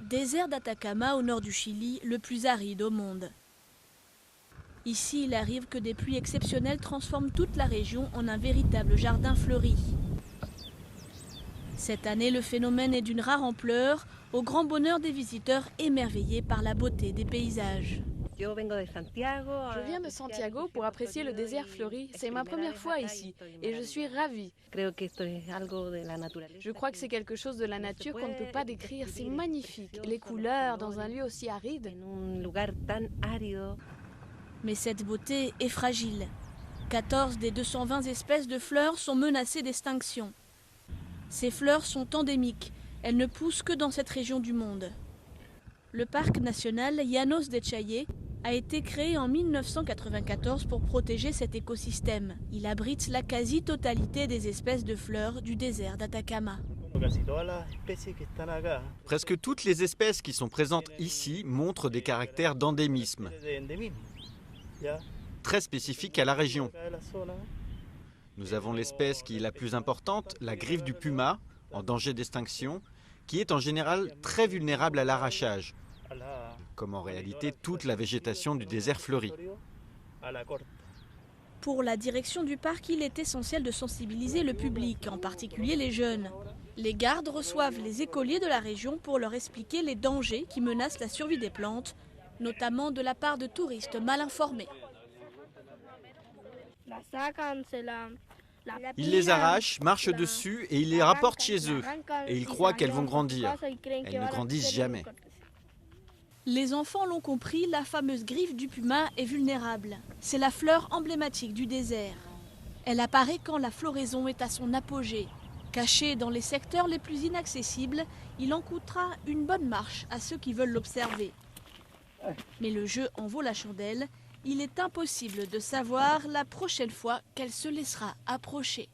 Désert d'Atacama au nord du Chili, le plus aride au monde. Ici, il arrive que des pluies exceptionnelles transforment toute la région en un véritable jardin fleuri. Cette année, le phénomène est d'une rare ampleur, au grand bonheur des visiteurs émerveillés par la beauté des paysages. Je viens de Santiago pour apprécier le désert fleuri. C'est ma première fois ici et je suis ravie. Je crois que c'est quelque chose de la nature qu'on ne peut pas décrire. C'est magnifique, les couleurs dans un lieu aussi aride. Mais cette beauté est fragile. 14 des 220 espèces de fleurs sont menacées d'extinction. Ces fleurs sont endémiques. Elles ne poussent que dans cette région du monde. Le parc national Llanos de Chaillé a été créé en 1994 pour protéger cet écosystème. Il abrite la quasi-totalité des espèces de fleurs du désert d'Atacama. Presque toutes les espèces qui sont présentes ici montrent des caractères d'endémisme, très spécifiques à la région. Nous avons l'espèce qui est la plus importante, la griffe du puma, en danger d'extinction, qui est en général très vulnérable à l'arrachage, comme en réalité toute la végétation du désert fleuri. Pour la direction du parc, il est essentiel de sensibiliser le public, en particulier les jeunes. Les gardes reçoivent les écoliers de la région pour leur expliquer les dangers qui menacent la survie des plantes, notamment de la part de touristes mal informés. Ils les arrachent, marchent dessus et ils les rapportent chez eux. Et ils croient qu'elles vont grandir. Elles ne grandissent jamais. Les enfants l'ont compris, la fameuse griffe du puma est vulnérable. C'est la fleur emblématique du désert. Elle apparaît quand la floraison est à son apogée. Caché dans les secteurs les plus inaccessibles, il en coûtera une bonne marche à ceux qui veulent l'observer. Mais le jeu en vaut la chandelle. Il est impossible de savoir la prochaine fois qu'elle se laissera approcher.